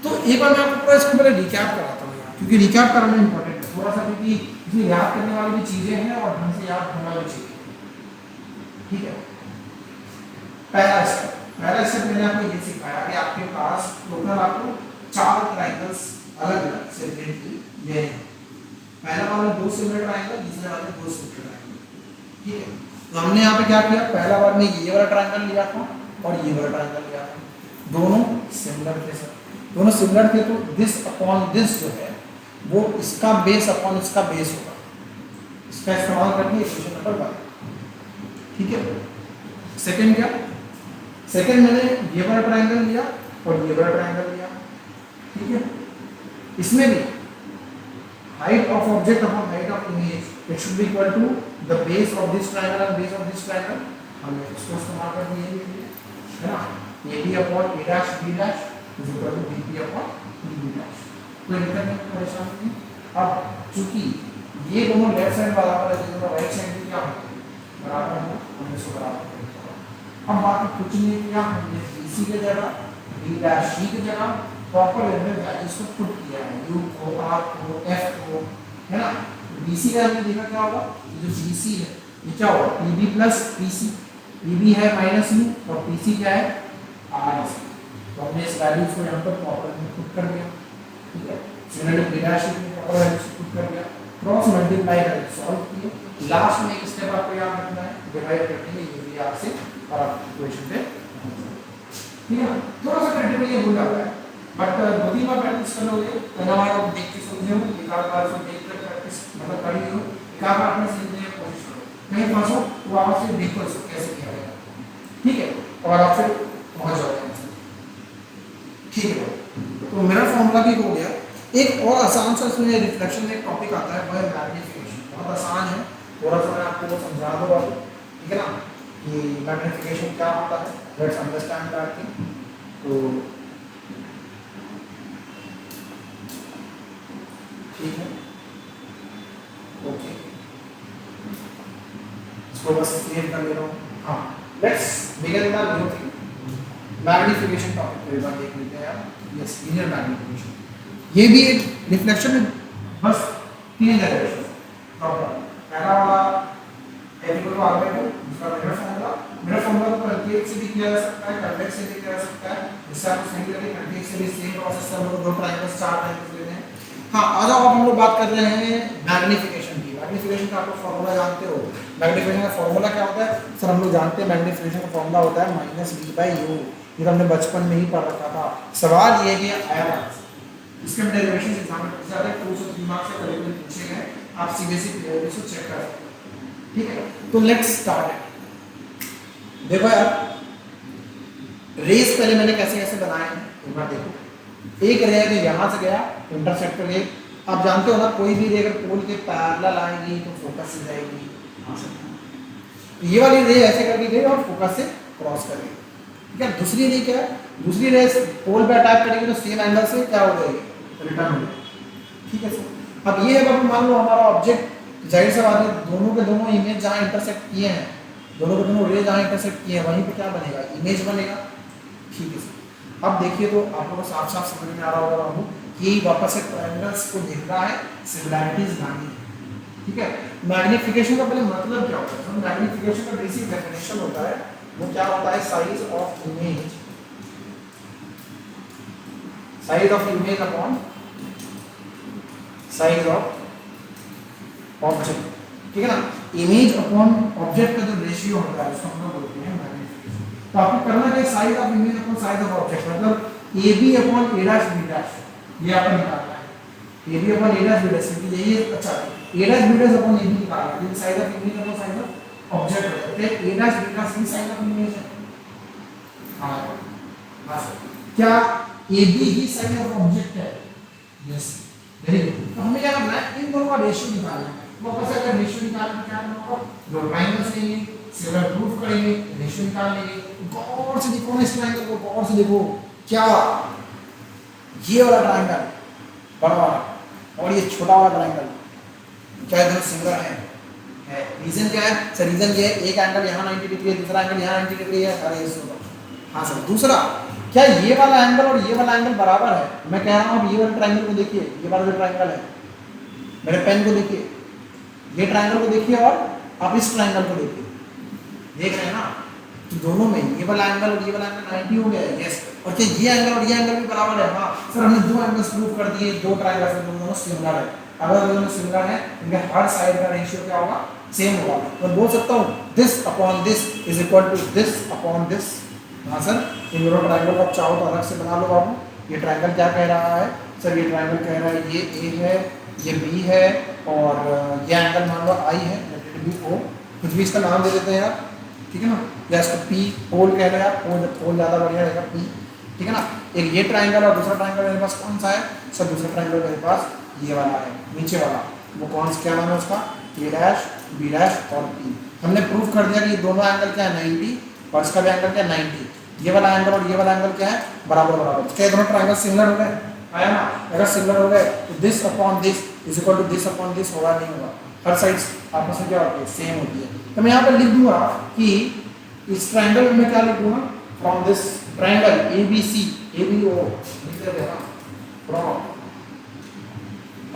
तो एक बार मैं आपको पूरा इसको पहले रिकैप कराता हूँ यार, क्योंकि रिकैप कराना इंपॉर्टेंट है थोड़ा सा, क्योंकि इसमें याद करने वाली भी चीज़ें हैं और ढंग से याद होना भी चाहिए। ठीक है, पहला स्टेप मैंने आपको ये सिखाया कि आपके पास टोटल आपको 4 ट्रायंगल्स अलग अलग सेपरेटली ये हैं। पहला वाला 2 सिमिलर ट्रायंगल, दूसरे वाले 2 सिमिलर ट्रायंगल। ठीक है, तो हमने यहाँ पे क्या किया, पहला बार में ये वाला ट्रायंगल लिया था और ये वाला ट्रायंगल लिया था, दोनों सिमिलर थे सर, दोनों सिमिलर थे, तो दिस अपॉन दिस जो है वो इसका बेस अपॉन इसका बेस होगा, इसका इस्तेमाल करके इक्वेशन नंबर 1। ठीक है, सेकंड क्या, सेकंड मैंने ये वाला ट्रायंगल लिया और ये वाला ट्रायंगल लिया। ठीक है, इसमें भी height of object upon height of image it should be equal to the base of this triangle and base of this triangle, हमने इसको इस्तेमाल कर दिया है ना, A B upon A dash B dash is equal to B P upon B dash. तो इनका में परेशानी नहीं। अब चूंकि ये दोनों लेफ्ट साइड बराबर है, दोनों राइट साइड भी क्या होंगे बराबर है, हमने इसको बराबर कर दिया। अब बाकी कुछ नहीं किया, हमने BC की जगह B डैश C की जगह प्रॉपर लेवल वैल्यूज को पुट किया है, U को R को F को, है ना। BC का हमने देखा क्या होगा, जो BC है ये क्या होगा PB प्लस PC, PB है माइनस U और PC क्या है R। तो हमने इस वैल्यूज को यहाँ पर प्रॉपर में पुट कर दिया। ठीक है, सिमिलरली B डैश को प्रॉपर वैल्यूज पुट कर दिया, क्रॉस मल्टीप्लाई करके सॉल्व किए, लास्ट में एक स्टेप आपको याद रखना है, डिवाइड करके ये भी R से और आप इक्वेशन पे। ठीक है, थोड़ा सा क्रिटिकल ये भूल जाता है, बट 2-3 बार प्रैक्टिस कर लोगे तो हमारा आप देख के समझे हो, एक आध बार से देख कर प्रैक्टिस मतलब करी हो, एक आध बार में सीखने की कोशिश करो, कहीं फंसो तो आप से देखो इसको कैसे किया जाएगा। ठीक है, और आप फिर पहुंच जाओगे। ठीक है, तो मेरा फॉर्मूला भी हो गया। एक और आसान सा इसमें रिफ्लेक्शन में एक टॉपिक आता है, वो है मैग्नीफिकेशन। बहुत आसान है, थोड़ा सा मैं आपको वो समझा दूंगा, ठीक है ना, कि मैग्नीफिकेशन क्या होता है, लेट्स अंडरस्टैंड दैट थिंग। तो ठीक है, ओके, इसको बस क्लियर कर ले रहा हूँ। हाँ, let's begin the new thing, magnification topic को एक बार देख लेते हैं यार। यस, लीनियर मैग्नीफिकेशन, ये भी एक रिफ्लेक्शन है, बस 3 डायरेक्शन प्रॉपर। पहला वाला एलिमेंट को आगे को, दूसरा मेरा फॉर्मूला तो कंकेव से भी किया जा सकता है, कन्वेक्स से भी किया जा सकता है, इससे आप सही लगे कंकेव से भी सेम प्रोसेस से हम लोग 2 ट्रायंगल्स 4 ट्रायंगल्स लेते हैं। हाँ, आज अब हम लोग बात कर रहे हैं मैग्नीफिकेशन की। मैग्नीफिकेशन का आप लोग फॉर्मूला जानते हो, मैग्नीफिकेशन का फॉर्मूला क्या होता है सर, हम लोग जानते हैं मैग्नीफिकेशन का फॉर्मूला होता है -b/u, ये हमने बचपन में ही पढ़ रखा था। सवाल ये है आया इसके डेरिवेशन एग्जाम में पूछे जाते हैं, 2 से 3 मार्क्स से करीब पूछे गए, आप सीबीएसई इसको चेक कर सकते हैं। ठीक है, तो लेट्स स्टार्ट। देखो यार, रेस पहले मैंने कैसे कैसे बनाए हैं एक बार देखो। एक रे अगर यहाँ से गया इंटरसेक्टर रे, आप जानते हो ना कोई भी रे अगर पोल के पैरेलल आएगी तो फोकस से जाएगी, तो ये वाली रे ऐसे करके गई और फोकस से क्रॉस कर गई। ठीक है, दूसरी रे क्या है, दूसरी रे पोल पे अटैक करेगी तो सेम एंगल से क्या हो जाएगी, रिटर्न हो जाएगी। ठीक है सर, अब ये है मान लो हमारा ऑब्जेक्ट, जाहिर सी बात है दोनों के दोनों इमेज जहाँ इंटरसेक्ट किए हैं, दोनों के दोनों रे जहाँ इंटरसेक्ट किए हैं वहीं पे क्या बनेगा, इमेज बनेगा। ठीक है सर, अब देखिए तो आप लोगों को साफ साफ समझ में आ रहा होगा बाबू कि वापस से ट्रायंगल्स को देख रहा है, सिमिलैरिटीज लानी है। ठीक है, मैग्निफिकेशन का पहले मतलब क्या होता है, तो मैग्निफिकेशन का बेसिक डेफिनेशन होता है, वो क्या होता है, size of image, size of image upon size of object. ठीक है ना, इमेज अपॉन ऑब्जेक्ट का जो रेशियो होता है उसको हम लोग बोलते हैं मैग्निफिकेशन। तो आपको करना क्या, size of image upon size of object, मतलब A B upon A dash B dash, ये आपको निकालना है। A B upon A dash B dash, क्योंकि यही अच्छा A dash B dash upon A B निकालना है, size of image upon size of object होता है। ए डैश बी डैश भी साइज ऑफ इमेज है। हां बस, क्या ए बी ही साइज ऑफ ऑब्जेक्ट है? Yes, very good. तो हमें क्या करना है, इन दोनों का रेशियो निकालना है। वापस अगर रेशियो निकालना क्या करना होगा, दो ट्रायंगल्स लेंगे, सिमिलर प्रूफ करेंगे, रेशियो निकाल लेंगे। गौर से देखो ना इस ट्रायंगल को, गौर से देखो, क्या ये वाला ट्रायंगल बड़ा वाला और ये छोटा वाला ट्रायंगल, क्या दोनों सिमिलर है? रीजन क्या है सर? रीजन ये है, एक एंगल यहाँ 90 डिग्री है, दूसरा एंगल यहाँ 90 डिग्री है। अरे हाँ सर, दूसरा क्या ये वाला एंगल और ये वाला एंगल बराबर है? मैं कह रहा हूँ अब ये वाले ट्रायंगल को देखिए, ये वाला जो ट्रायंगल है, मेरे पेन को देखिए, ये ट्रायंगल को देखिए और आप इस ट्रायंगल को देखिए, देख रहे हैं ना, तो दोनों में ये वाला एंगल और ये वाला एंगल 90 हो गया है। यस, और क्या ये एंगल और ये एंगल भी बराबर है? हाँ सर, हमने दो एंगल्स प्रूव कर दिए, दो ट्रायंगल्स में दोनों सिमिलर है। अगर दोनों सिमिलर है, इनके हर साइड का रेशियो क्या होगा, सेम होगा। मैं बोल सकता हूँ this upon this is equal to this upon this. हाँ सर, इन दोनों ट्रायंगल को आप चाहो तो अलग से बना लो बाबू। ये ट्रायंगल क्या कह रहा है सर? ये ट्रायंगल कह रहा है ये ए है, ये बी है, और ये एंगल मान लो आई है, लेट इट बी ओ, कुछ भी इसका नाम दे देते हैं यार। ठीक है ना, या इसको पी पोल कह रहे हैं आप, पोल ज़्यादा बढ़िया रहेगा पी। ठीक है ना, एक ये ट्रायंगल और दूसरा ट्रायंगल मेरे पास कौन सा है सर? दूसरा ट्रायंगल मेरे पास ये वाला है, नीचे वाला, वो कौन सा, क्या नाम है उसका? ए डैश बी डैश और पी। हमने प्रूफ कर दिया कि ये दोनों एंगल क्या है, 90, और इसका भी एंगल क्या है, 90। ये वाला एंगल और ये वाला एंगल क्या है, बराबर बराबर। क्या दोनों ट्रायंगल सिमिलर हो गए? आया ना, अगर सिमिलर हो गए तो this upon this is equal to this upon this होगा, नहीं होगा? हर साइड्स आपस में क्या होती है, सेम होती है। तो मैं यहाँ पर लिख दूंगा कि इस ट्रायंगल में क्या लिख दूंगा, from this triangle A B C, A B O लिख देते हैं, फ्रॉम,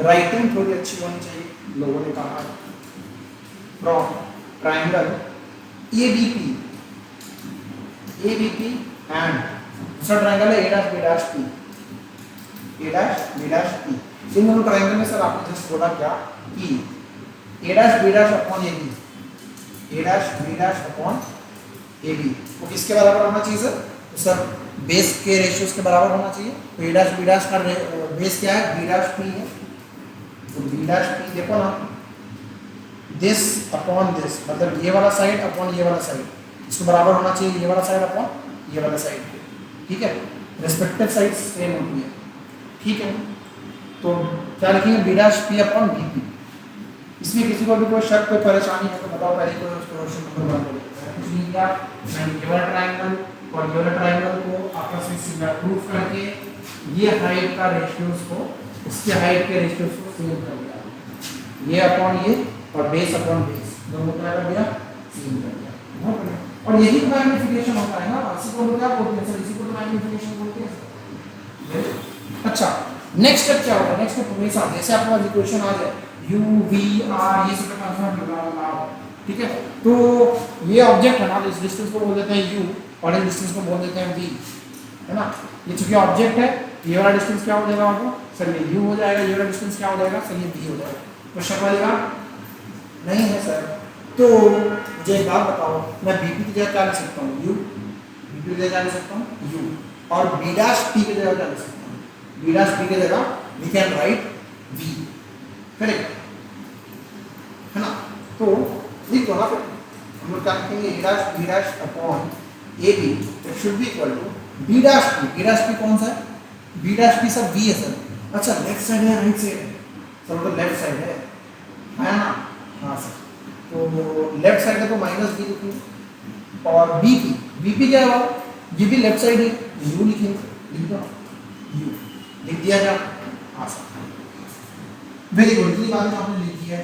राइटिंग थोड़ी अच्छी होनी चाहिए, लोगों ने कहा, from triangle A B P and दूसरा ट्रायंगल है A dash B dash P, A dash B dash P. इन दोनों ट्रायंगल में सर आपने जस्ट बोला क्या कि A dash B dash upon A B, A dash B dash upon A B, वो किसके बराबर होना चाहिए सर? तो सर बेस के रेशियोज के बराबर होना चाहिए। तो ए डैश बी डैश का बेस क्या है, बी डैश पी है, तो बी डैश पी देखो ना, दिस अपॉन दिस, मतलब ये वाला साइड अपॉन ये वाला साइड, इसको बराबर होना चाहिए, ये वाला साइड अपॉन ये वाला साइड। ठीक है, रिस्पेक्टिव साइड्स सेम होती है। ठीक है, तो क्या लिखेंगे, B dash P upon B P. इसमें किसी को भी कोई शक कोई परेशानी है तो बताओ, पहले कोई उसको क्वेश्चन नंबर वन बोलो। कुछ नहीं किया, मैंने ये वाला ट्रायंगल और ये वाला ट्रायंगल को आपस में सिमिलर प्रूफ करके ये हाइट का रेशियोज को इसके हाइट के रेशियोज को सेम कर दिया, ये अपॉन ये और बेस अपॉन बेस दोनों क्या कर दिया, सेम कर दिया। बहुत बढ़िया, और यही तो मैग्निफिकेशन होता है ना, इसी को क्या बोलते हैं सर? इसी को तो मैग्निफिकेशन बोलते हैं। अच्छा, नेक्स्ट स्टेप क्या होगा? नेक्स्ट स्टेप हमेशा जैसे आपके पास इक्वेशन आ जाए u v r, ये सब का ट्रांसफॉर्म लगाना। ठीक है, तो ये ऑब्जेक्ट है ना, इस डिस्टेंस को बोल देते हैं u और इस डिस्टेंस को बोल देते हैं v, है ना। ये चूंकि ऑब्जेक्ट है, ये वाला डिस्टेंस क्या हो जाएगा आपको सर? ये u हो जाएगा, ये वाला डिस्टेंस क्या हो जाएगा सर? ये v हो जाएगा। क्वेश्चन वालेगा नहीं है सर? तो मुझे एक बात बताओ, मैं bp की जगह क्या लिख सकता हूँ? u, bp की जगह क्या लिख सकता हूँ? u, और b डैश p की जगह क्या लिख सकता हूँ? बी डैश बी की जगह we can write V, correct है ना। तो लिख दो ना फिर, हम लोग क्या लिखेंगे A dash B dash upon A B, it should be equal to B dash P. B dash P कौन सा है, बी डैश पी सब वी है सर। अच्छा लेफ्ट साइड है राइट साइड है सर, तो लेफ्ट साइड है ना। हाँ सर, तो लेफ्ट साइड है तो माइनस बी लिखेंगे, और बी पी क्या है, ये भी लेफ्ट साइड है, यू लिखेंगे, लिख दो यू, लिख दिया क्या। हाँ सर वेरी गुड, इतनी बात आपने लिख दिया है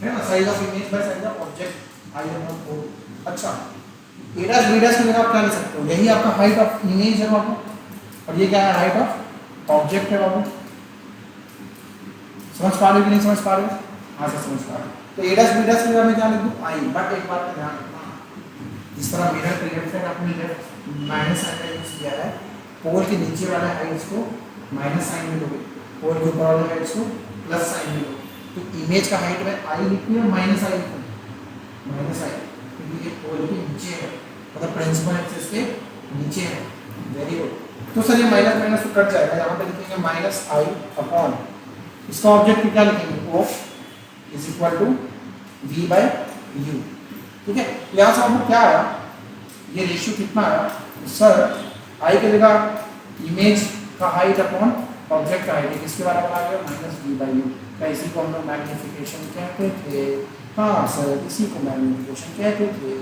ना। Size of image by size of object I M O. अच्छा ए डैश बी डैश की जगह आप क्या लिख सकते हो, यही आपका हाइट ऑफ इमेज है बाबू, और ये क्या है हाइट ऑफ ऑब्जेक्ट है बाबू। समझ पा रहे हो कि नहीं समझ पा रहे हो। हाँ सर समझ पा रहे हो। तो ए डैश बी डैश की जगह मैं क्या लिख दूँ आई, बट एक बात का ध्यान रखना, इस तरह मिरर के लेफ्ट साइड आपने लेफ्ट माइनस साइन का यूज किया है, पोल के नीचे वाले हाइट्स को माइनस साइन में लोगे, पोल के ऊपर वाले हाइट्स को प्लस साइन में लोगे। तो इमेज का हाइट में आई लिखी है माइनस आई लिखी, माइनस आई, क्योंकि ये पोल के नीचे है, मतलब प्रिंसिपल एक्सिस के नीचे है। Very good. तो सर ये माइनस माइनस तो कट जाएगा, यहाँ पे लिखेंगे माइनस आई अपॉन इसका ऑब्जेक्ट क्या लिखेंगे, O is equal to V by U. ठीक है, यहाँ से आपको क्या आया, ये रेशियो कितना आया सर, आई की जगह इमेज का हाइट अपॉन ऑब्जेक्ट का हाइट, किसके बराबर आ गया माइनस वी बाई यू। क्या इसी को हम लोग मैग्नीफिकेशन कहते थे। हाँ सर इसी को मैग्नीफिकेशन कहते थे।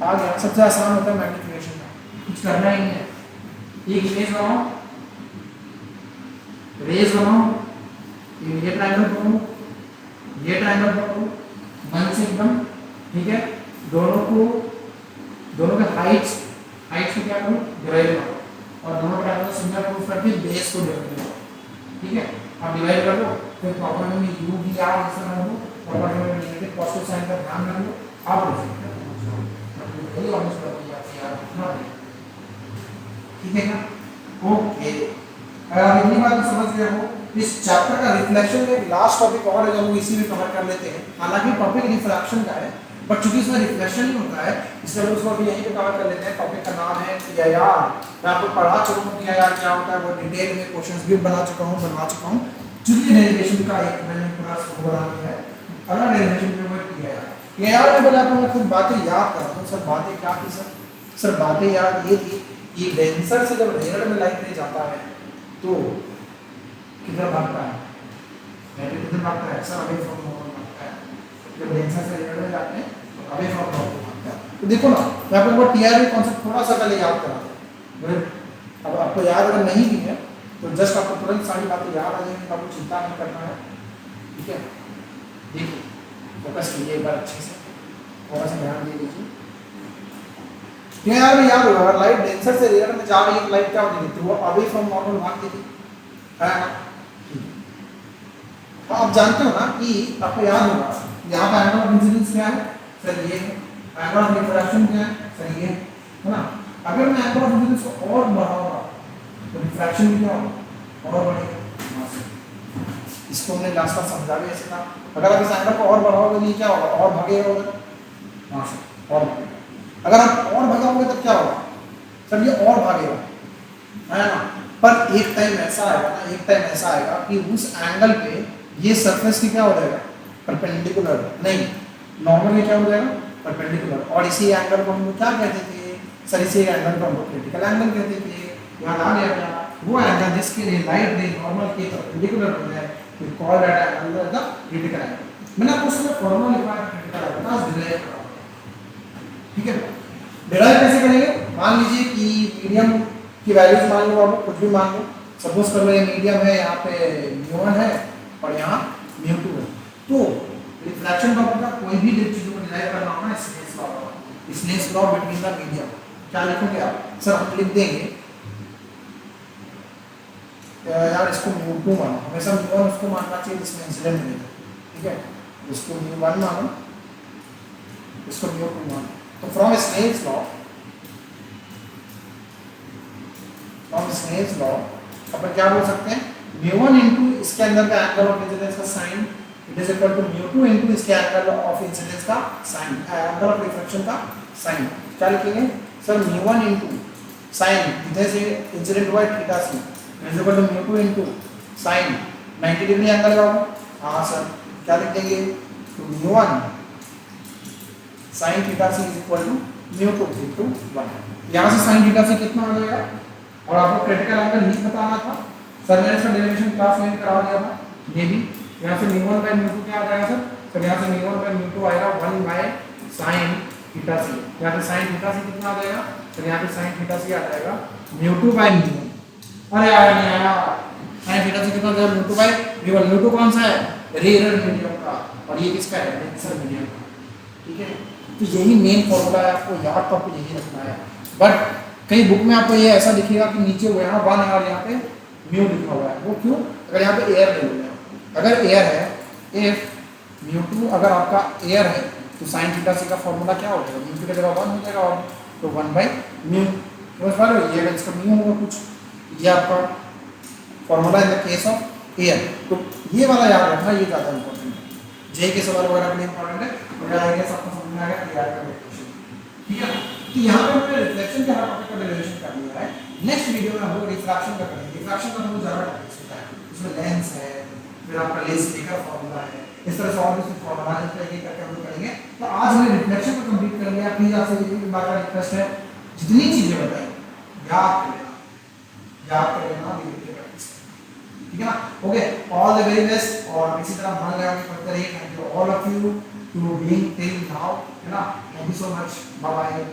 आ गया, सबसे आसान होता है मैग्नीफिकेशन का, कुछ करना ही नहीं है। एक इमेज बनाओ, रेज बनाओ, ये ट्रायंगल बनाओ, ये ट्रायंगल बनाओ, मन से एकदम ठीक है, दोनों के हाइट्स को क्या करो डिवाइड करो, और दोनों ट्रायंगल सिमिलर प्रूफ करके बेस को डिवाइड करो। ठीक है, आप डिवाइड कर लो, फिर प्रॉपर्टी में u भी आ ऐसा कर लो, प्रॉपर्टी में नेगेटिव पॉजिटिव साइन का ध्यान रख लो, आप लिख सकते हो। ये ऑलमोस्ट बता दिया यार, ठीक है ना। ओके, अगर आप इतनी बात समझ गए हो, इस चैप्टर का रिफ्लेक्शन में लास्ट टॉपिक और है जो हम इसी में कवर कर लेते हैं। हालांकि टॉपिक रिफ्रैक्शन का है, बट चूंकि इसमें रिफ्लेक्शन नहीं होता है, इसलिए हम उसको अभी यहीं पे कवर कर लेते हैं। टॉपिक का नाम है पीआईआर। मैं आपको पढ़ा चुका हूँ पीआईआर क्या होता है, वो डिटेल में क्वेश्चंस भी बनवा चुका हूँ। चूंकि डेरिवेशन का एक मैंने पूरा बना दिया है, अगला डेरिवेशन में वो पीआईआर। पीआईआर में बोला तो मैं खुद बातें याद कर रहा हूँ सर। बातें क्या थी सर? बातें याद ये थी कि डेंसर से जब रेयर में लाइट नहीं जाता है तो किधर भागता है, किधर भागता है सर? अवे फ्रॉम नॉर्मल भागता है। जब डेंसर से रेयर में जाते हैं तो अवे फ्रॉम नॉर्मल भागता है। तो देखो ना, मैं आपको वो टीआरबी कॉन्सेप्ट थोड़ा सा पहले याद करा दूं। अब आपको याद अगर नहीं भी है तो जस्ट आपको तुरंत सारी बातें याद आ जाएंगी, आपको चिंता नहीं करना है। ठीक है, देखिए फोकस कीजिए एक बार अच्छे से, थोड़ा सा ध्यान दे दीजिए। यार में याद होगा, लाइट डेंसर से रेयर में जा रही है, लाइट क्या होती है, वो अवे फ्रॉम नॉर्मल भागती थी, है ना। तो आप जानते हो ना कि आपको याद होगा यहाँ पे एंगल ऑफ इंसिडेंस क्या है सर, ये है। एंगल ऑफ रिफ्रैक्शन क्या है सर, ये है ना। अगर मैं एंगल ऑफ इंसिडेंस को और बढ़ाऊंगा तो रिफ्रैक्शन भी क्या होगा, और बढ़ेगा। इसको हमने लास्ट बार समझा भी ऐसे था। अगर आप इस एंगल को और बढ़ाओगे नहीं क्या होगा, और भागेगा उधर, हाँ सर और भागेगा। अगर आप और भगाओगे तब क्या होगा सर, ये और भागेगा, है ना। पर एक टाइम ऐसा आएगा ना, एक टाइम ऐसा आएगा कि उस एंगल पे ये सरफेस की क्या हो जाएगा, परपेंडिकुलर नहीं, नॉर्मली क्या हो जाएगा परपेंडिकुलर। और इसी एंगल को हम लोग क्या कहते थे सर, इसी एंगल को हम लोग क्रिटिकल एंगल कहते थे। याद आ गया क्या? वो एंगल जिसके लिए लाइट रे नॉर्मल के परपेंडिकुलर हो जाए, we call that angle the critical angle. मैंने आपको उसमें फॉर्मूला लिखा है क्रिटिकल एंगल का, डिराइव करा। ठीक है, डिराइव कैसे करेंगे? मान लीजिए कि मीडियम की वैल्यूज मान लो, आप कुछ भी मान लो, सपोज कर लो ये मीडियम है, यहाँ पे μ1 है और यहाँ μ2 है। तो रिफ्लेक्शन प्रॉपर्टी का कोई भी चीजों को डिराइव करना होगा स्नेल्स लॉ का, Snell's law between the medium. क्या लिखोगे आप सर? हम लिख देंगे यार इसको μ2 मानो, हमेशा μ1 उसको मानना चाहिए जिसमें इंसिडेंट मिलेगा। ठीक है, इसको μ1 मानो, इसको μ2 मानो। तो फ्रॉम स्नेल्स लॉ अपन क्या बोल सकते हैं, μ1 इंटू इसके अंदर का एंगल ऑफ इंसिडेंस का sine it is equal to μ2 into इसके एंगल ऑफ इंसिडेंस का साइन, एंगल ऑफ रिफ्लेक्शन का साइन। क्या लिखेंगे सर? μ1 इंटू साइन, इधर से इंसिडेंट हुआ theta C, is equal to mu two into sine 90 degree angle लगाओ। हाँ सर, क्या लिख देंगे, तो mu 1 sin theta c is equal to mu 2 into 1। यहाँ से sin थीटा c कितना आ जाएगा, और आपको क्रिटिकल एंगल नहीं बताना था सर, मैंने इसका डेरिवेशन क्लास में करा दिया था। ये भी यहाँ से म्यू 1 बाय म्यू 2 क्या आ जाएगा सर, तो यहाँ से म्यू 1 बाय म्यू 2 आएगा 1 बाय sin थीटा c। यहाँ पे sin थीटा c कितना आ जाएगा, तो यहाँ पे sin थीटा c आ जाएगा म्यू 2 बाय म्यू 1। अरे यार नहीं आया, sin थीटा c कितना आ जाएगा, म्यू 2 बाय म्यू 1। म्यू 2 कौन सा है, रेयर मीडियम का, और ये किसका है, डेंसर मीडियम का। ठीक है, तो यही मेन फॉर्मूला है, आपको याद तो आपको यही रखना है। बट कई बुक में आपको ये ऐसा दिखेगा कि नीचे वो यहाँ 1 है और यहाँ पे म्यू लिखा हुआ है, वो क्यों, अगर यहाँ पे एयर ले लो, अगर एयर है, इफ म्यू 2 अगर आपका एयर है तो sin थीटा c का फॉर्मूला क्या हो जाएगा, म्यू 2 की जगह 1 हो जाएगा, और तो 1 बाय म्यू। समझ पा रहे हो, ये इसका म्यू होगा कुछ, ये आपका formula in the case of air. तो ये वाला याद रखना, ये ज़्यादा इंपॉर्टेंट है, जे के सवाल वगैरह के लिए इंपॉर्टेंट है। तो आएंगे सबको समझ में आ गया एआर का डेरिवेशन। ठीक है, तो यहाँ पे हमने रिफ्लेक्शन के हर टॉपिक का डेरिवेशन कर लिया है। नेक्स्ट वीडियो में हम लोग रिफ्रैक्शन का करेंगे। रिफ्रैक्शन का बहुत ज़्यादा टॉपिक्स होता है, उसमें लेंस है, फिर आपका लेंस मेकर फॉर्मूला है, इस तरह से और भी फॉर्मूला है, इस तरह करके हम लोग करेंगे। तो आज हमने रिफ्लेक्शन को कंप्लीट कर लिया। प्लीज आपसे एक बार का रिक्वेस्ट है, जितनी चीजें बताई याद कर लेना वीडियो के प्रैक्टिस। ठीक है ना, okay, all the very best, और इसी तरह मन लगा के पढ़ते रहिए। Thank you all of you to being till now, है ना, thank you so much, bye bye.